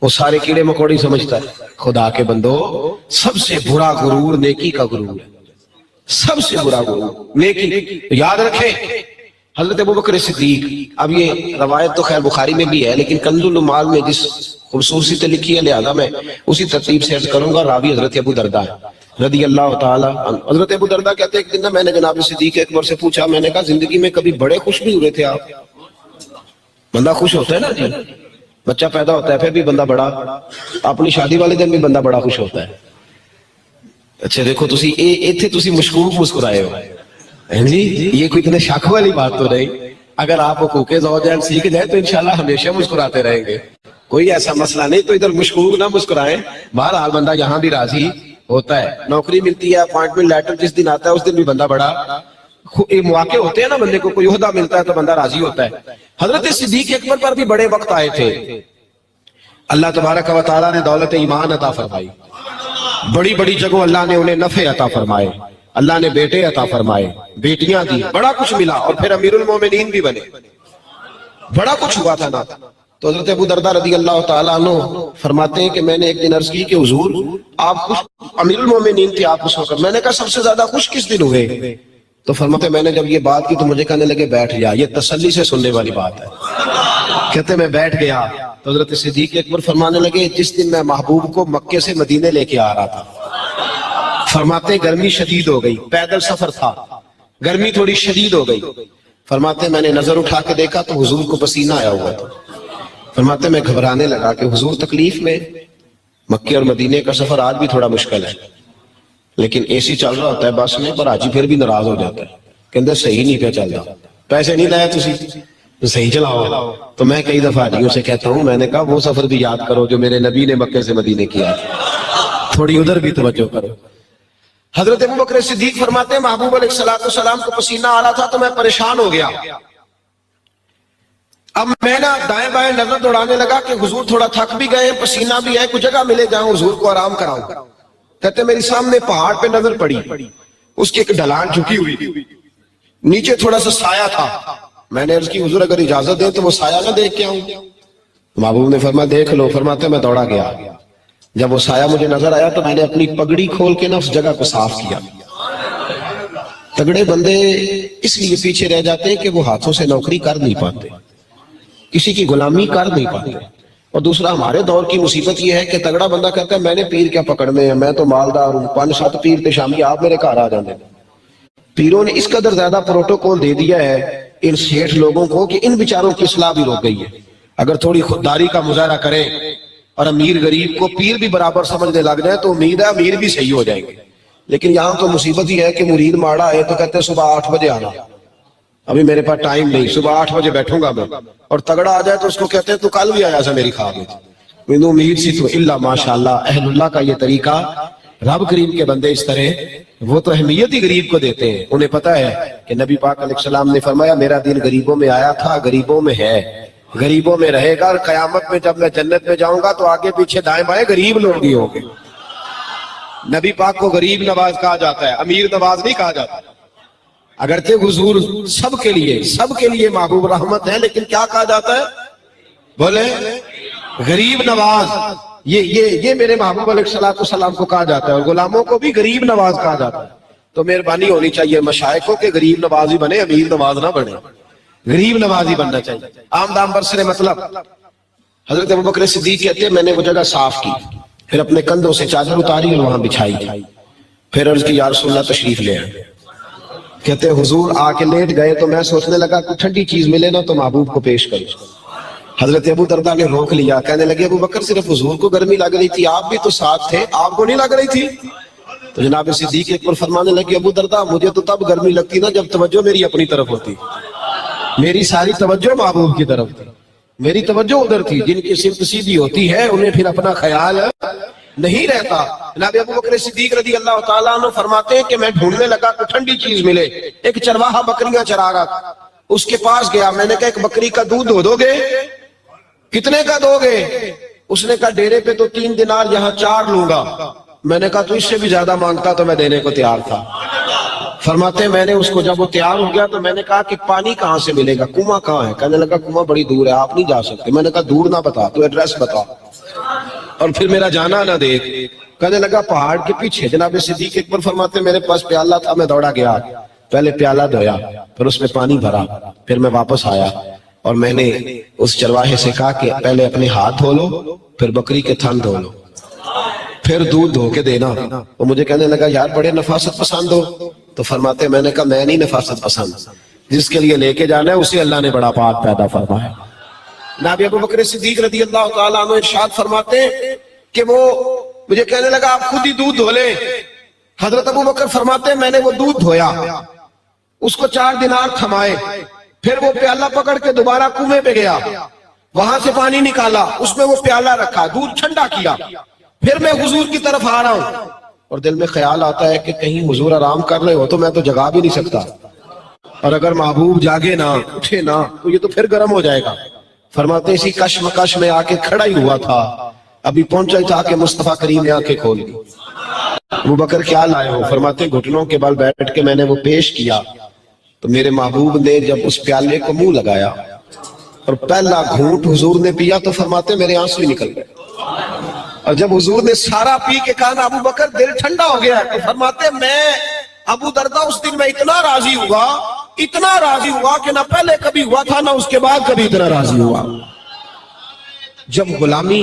وہ سارے کیڑے مکوڑی سمجھتا ہے۔ خدا کے بندو، سب سے برا غرور نیکی کا غرور ہے، سب سے برا غرور نیکی۔ یاد رکھیں حضرت ابوبکر صدیق، اب یہ روایت تو خیر بخاری میں بھی ہے لیکن کنز العمال میں جس خصوصی سے لکھی ہے لہذا میں اسی ترتیب سے عرض کروں گا۔ راوی حضرت ابو درداء رضی اللہ تعالی عنہ۔ حضرت ابو درداء کہتے ہیں ایک دن میں نے جناب صدیق اکبر سے پوچھا، میں نے کہا زندگی میں کبھی بڑے خوش بھی ہوئے تھے آپ؟ بندہ خوش ہوتا ہے نا جی، بچہ پیدا ہوتا ہے پھر بھی بندہ بڑا، اپنی شادی والے دن بھی بندہ بڑا خوش ہوتا ہے۔ اچھا دیکھو تسی ایتھے تسی مشکوک مسکرائے ہو جی، یہ کوئی اتنے شک والی بات تو نہیں۔ اگر آپ حقوق زوجین سیکھ جائیں تو انشاءاللہ ہمیشہ مسکراتے رہیں گے، کوئی ایسا مسئلہ نہیں، تو ادھر مشکوک نہ مسکرائیں۔ بہرحال بندہ یہاں بھی راضی ہوتا ہے، نوکری ملتی ہے، اپوائنٹمنٹ لیٹر جس دن آتا ہے اس دن بھی بندہ بڑا، مواقع ہوتے ہیں نا بندے کو کوئی عہدہ ملتا ہے تو بندہ راضی ہوتا ہے۔ حضرت صدیق اکبر پر بھی بڑے وقت آئے تھے، اللہ تبارک و تعالیٰ نے دولت ایمان عطا فرمائی، بڑی بڑی جگہوں اللہ نے انہیں نفع عطا فرمائے، اللہ نے بیٹے عطا فرمائے، بیٹیاں دی، بڑا کچھ ملا، اور پھر امیر المومنین بھی بنے، بڑا کچھ ہوا تھا نا۔ تو حضرت ابو درداء رضی اللہ تعالیٰ عنہ فرماتے ہیں کہ میں نے ایک دن عرض کی کہ حضور آپ خوش، امیر المومنین تھے آپ خوش ہو کر، میں نے کہا سب سے زیادہ خوش کس دن ہوئے؟ تو فرماتے ہیں میں نے جب یہ بات کی تو مجھے کہنے لگے بیٹھ جا، یہ تسلی سے سننے والی بات ہے۔ کہتے میں بیٹھ گیا تو حضرت صدیق اکبر فرمانے لگے جس دن میں محبوب کو مکے سے مدینے لے کے آ رہا تھا، فرماتے گرمی شدید ہو گئی، پیدل سفر تھا، گرمی تھوڑی شدید ہو گئی، فرماتے میں نے نظر اٹھا کے دیکھا تو حضور کو پسینہ آیا ہوا تھا، فرماتے میں گھبرانے لگا کہ حضور تکلیف میں، مکے اور مدینے کا سفر آج بھی تھوڑا مشکل ہے، لیکن اے سی چل رہا ہوتا ہے بس میں، پر حاجی پھر بھی ناراض ہو جاتا ہے، کہتے صحیح نہیں پہ چل رہا، پیسے نہیں لائے تسی تو صحیح چلاؤ۔ تو میں کئی دفعہ حاجیوں سے کہتا ہوں، میں نے کہا وہ سفر بھی یاد کرو جو میرے نبی نے مکے سے مدینے کیا، تھوڑی ادھر بھی توجہ کرو۔ حضرت ابوبکر صدیق فرماتے ہیں محبوب علیہ السلام کو پسینہ آ رہا تھا تو میں پریشان ہو گیا، اب میں نا دائیں بائیں نظر دوڑانے لگا کہ حضور تھوڑا تھک بھی گئے، پسینہ بھی ہے، کوئی جگہ ملے جاؤں حضور کو آرام کراؤں۔ کہتے میری سامنے پہاڑ پہ نظر پڑی، اس کی ایک ڈھلان جھکی ہوئی، نیچے تھوڑا سا سایہ تھا، میں نے عرض کی حضور اگر اجازت دیں تو وہ سایہ نہ دیکھ کے آؤں؟ محبوب نے فرمایا دیکھ لو، فرماتے میں دوڑا گیا، جب وہ سایہ مجھے نظر آیا تو میں نے اپنی پگڑی کھول کے نا اس جگہ کو صاف کیا۔ تگڑے بندے اس لیے پیچھے رہ جاتے ہیں کہ وہ ہاتھوں سے نوکری کر نہیں پاتے، کسی کی غلامی کر نہیں پاتے، اور دوسرا ہمارے دور کی مصیبت یہ ہے کہ تگڑا بندہ کہتا ہے میں نے پیر کیا پکڑنے ہیں، میں تو مالدار ہوں، 5-7 پیر تے شامی آپ میرے گھر آ جانے۔ پیروں نے اس قدر زیادہ پروٹوکول دے دیا ہے ان سیٹھ لوگوں کو کہ ان بیچاروں کی اصلاح بھی روک گئی ہے۔ اگر تھوڑی خودداری کا مظاہرہ کریں اور امیر غریب کو پیر بھی برابر سمجھنے لگ جائے تو امید ہے امیر بھی صحیح ہو جائیں گے، لیکن یہاں تو مصیبت یہ ہے کہ مرید ماڑا ہے تو کہتے ہیں صبح 8 بجے آنا، ابھی میرے پاس ٹائم نہیں، صبح 8 بجے بیٹھوں گا میں، اور تگڑا آ جائے تو اس کو کہتے ہیں تو کل بھی آیا سا میری خواب میں، مجھے امید سی تو اللہ ماشاءاللہ اہل اللہ کا یہ طریقہ، رب کریم کے بندے اس طرح وہ تو اہمیت ہی غریب کو دیتے ہیں، انہیں پتہ ہے کہ نبی پاک علیہ السلام نے فرمایا میرا دین غریبوں میں آیا تھا، غریبوں میں ہے، غریبوں میں رہے گا، اور قیامت میں جب میں جنت میں جاؤں گا تو آگے پیچھے دائیں بائیں غریب لوگ ہی ہوں گے۔ نبی پاک کو غریب نواز کہا جاتا ہے، امیر نواز نہیں کہا جاتا، اگرچہ حضور سب کے لیے محبوب رحمت ہے، لیکن کیا کہا جاتا ہے؟ بولے غریب نواز، یہ میرے محبوب علیہ السلام کو کہا جاتا ہے، اور غلاموں کو بھی غریب نواز کہا جاتا ہے۔ تو مہربانی ہونی چاہیے مشائخوں کے غریب نواز ہی بنے، امیر نواز نہ بنے، غریب نواز ہی بننا چاہیے۔ عام دام برسر مطلب حضرت ابوبکر صدیق کہتے ہیں میں نے وہ جگہ صاف کی، پھر اپنے کندھوں سے چادر اتاری اور وہاں بچھائی، پھر عرض کی یا رسول اللہ تشریف لے آئے۔ کہتے ہیں حضور آ کے لیٹ گئے تو میں سوچنے لگا کوئی ٹھنڈی چیز ملے نا تو محبوب کو پیش کروں۔ حضرت ابو درداء نے روک لیا، کہنے لگے ابو بکر صرف حضور کو گرمی لگ رہی تھی، آپ بھی تو ساتھ تھے، آپ کو نہیں لگ رہی تھی؟ تو جناب صدیق ایک پر فرمانے لگے ابو درداء مجھے تو تب گرمی لگتی نا جب توجہ میری اپنی طرف ہوتی، میری ساری توجہ محبوب کی طرف تھی، میری توجہ ادھر تھی، جن کی سمت سیدھی ہوتی ہے انہیں پھر اپنا خیال نہیں رہتا۔ جناب ابو بکر صدیق رضی اللہ تعالیٰ عنہ فرماتے ہیں کہ میں ڈھونڈنے لگا کہ ٹھنڈی چیز ملے، ایک چرواہا بکریاں چرا رہا تھا، اس کے پاس گیا، میں نے کہا ایک بکری کا دودھ دو گے؟ کتنے کا دو گے؟ اس نے کہا ڈیرے پہ تو 3 دینار، یہاں 4 لوں گا۔ میں نے کہا تو اس سے بھی زیادہ مانگتا تو میں دینے کو تیار تھا۔ فرماتے ہیں میں نے اس کو جب وہ تیار ہو گیا تو میں نے کہا کہ پانی کہاں سے ملے گا، کنواں کہاں ہے؟ کہنے لگا کنواں بڑی دور ہے، آپ نہیں جا سکتے۔ میں نے کہا دور نہ بتا، تو ایڈریس بتا۔ اور پھر میرا جانا نہ دیکھ. کہنے لگا پہاڑ کے پیچھے جناب صدیق اکبر فرماتے میرے پاس پیالہ تھا, میں دوڑا گیا, پہلے پیالہ دھویا, پھر اس میں پانی بھرا, پھر میں واپس آیا اور میں نے اس چرواہے سے کہا کہ پہلے اپنے ہاتھ دھو لو, پھر بکری کے تھن دھو لو, پھر دودھ دھو کے دینا. وہ مجھے کہنے لگا یار بڑے نفاست پسند ہو. تو فرماتے میں نے کہا میں نہیں نفاست پسند, جس کے لیے لے کے جانا ہے اسے اللہ نے بڑا پاک پیدا فرمایا. نبی ابو بکر صدیق رضی اللہ تعالیٰ عنہ ارشاد فرماتے کہ وہ مجھے کہنے لگا آپ خود ہی دودھ دھو لیں. حضرت ابو بکر فرماتے میں نے وہ دودھ دھویا, اس کو 4 دینار تھمائے, پھر وہ پیالہ پکڑ کے دوبارہ کنویں پہ گیا, وہاں سے پانی نکالا, اس میں وہ پیالہ رکھا, دودھ ٹھنڈا کیا, پھر میں حضور کی طرف آ رہا ہوں اور دل میں خیال آتا ہے کہ کہیں حضور آرام کر رہے ہو تو میں تو جگا بھی نہیں سکتا, اور اگر محبوب جاگے نہ اٹھے نہ تو یہ تو پھر گرم ہو جائے گا. فرماتے اسی کشمکش میں آ کے کھڑا ہی ہوا تھا, ابھی پہنچا ہی تھا کہ مصطفیٰ کریم نے آنکھیں کھول دی. ابو بکر کیا لائے ہو؟ فرماتے گھٹنوں کے بل بیٹھ کے میں نے وہ پیش کیا تو میرے محبوب نے جب اس پیالے کو منہ لگایا اور پہلا گھونٹ حضور نے پیا تو فرماتے میرے آنسو ہی نکل گئے, اور جب حضور نے سارا پی کے کہا نا ابو بکر دل ٹھنڈا ہو گیا, تو فرماتے میں ابو دردہ اس دن میں اتنا راضی ہوا کہ نہ پہلے کبھی ہوا تھا نہ اس کے بعد کبھی اتنا راضی ہوا. جب غلامی